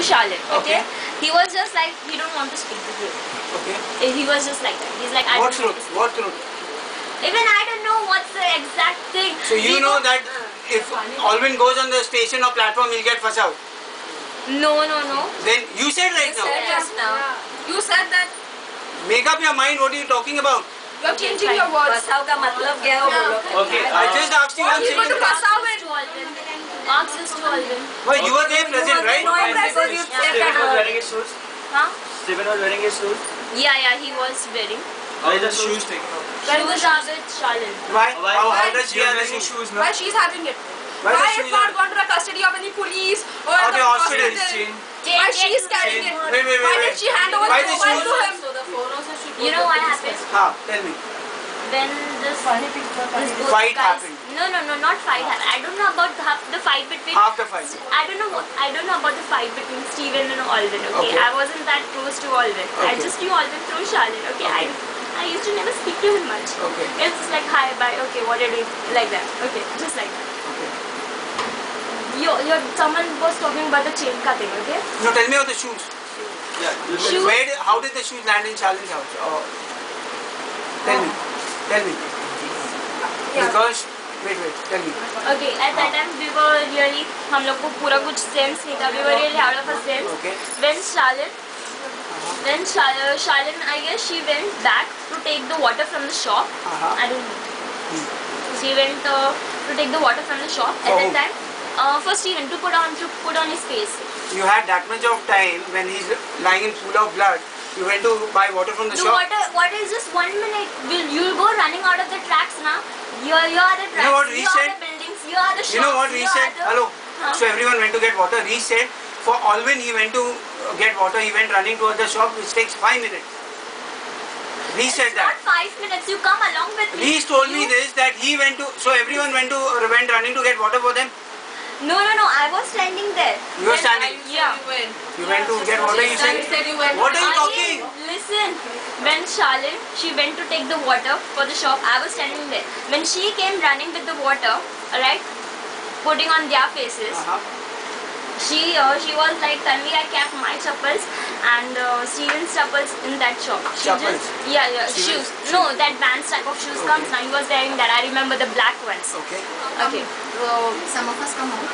through Charlotte. Okay. He was just like he don't want to speak the truth. Okay. He was just like that. He's like I What don't truth? want to speak. What truth? Even I don't know what's the exact thing. So you know that if Alvin goes on the station or platform, he'll get fuss out. No. Then you said right now. Said just now. You said that. Make up your mind. What are you talking about? You're changing your words. बसाव का मतलब क्या है वो बोलो. Okay. I just asked you one He's going to second. pass out with. Marks is to Alvin. Well, you were there present, right? No, because you said Steven was that. wearing his shoes. Huh? Steven was wearing his shoes. Yeah, he was wearing. Why is the shoes taken off? Shoes are with Charlotte. Why? Why? How does she You're have the wearing shoes? shoes now. Why she's having it? Why Why does she it's not have- gone to the custody of any police or Or the the hospital? hospital? Chain. Why she's carrying it? Wait. Why did she hand over Why the the mobile shoes? to him? You know what happened? Tell me. When this Fight guys, happened. No, not fight happened. I don't know about the fight between. Half the fight. I don't know about the fight between Steven and Alvin. Okay, Okay. I wasn't that close to Alvin. I Okay. just knew Alvin through Charlotte. Okay, I used to never speak to him much. Okay. It's just like hi, bye. Okay, what are you doing? Like that. Okay, just like that. Okay. Someone was talking about the chain cutting. Okay. No, tell me about the shoes. Yeah. Shoes. How did the shoes land in Charlie's house? Tell me. Because wait, tell me. Okay, at that time we were really, हम लोग को पूरा कुछ sense नहीं था. We were really out of a sense. Okay. When Charlotte, I guess she went back to take the water from the shop. I don't know. She went to take the water from the shop. At For that time, for Steven to put on his face. You had that much of time when he's lying in pool of blood. You went to buy water from the The shop. water is just 1 minute. You'll go running out of the tracks now. You are the tracks. You know what Reece you are said? the buildings. You are the shops. You know what Reece said? Hello. Huh? So everyone went to get water. Reece said for Alvin he went to get water. He went running towards the shop, which takes 5 minutes. Reece said Not that. 5 minutes. You come along with me. Reece told me this that he went to. So everyone went running to get water for them. No. I was standing there. You were standing. Yeah. You went to get water. You said. What are you talking? Listen, when Charlotte, she went to take the water for the shop, I was standing there. When she came running with the water, alright, putting on their faces, she was like, Tanvi, I kept my chappals and Steven's chappals in that shop. She Chappals? shoes. No, that Vans type of shoes comes now. He was wearing that. I remember the black ones. Okay. Okay. Some of us come home.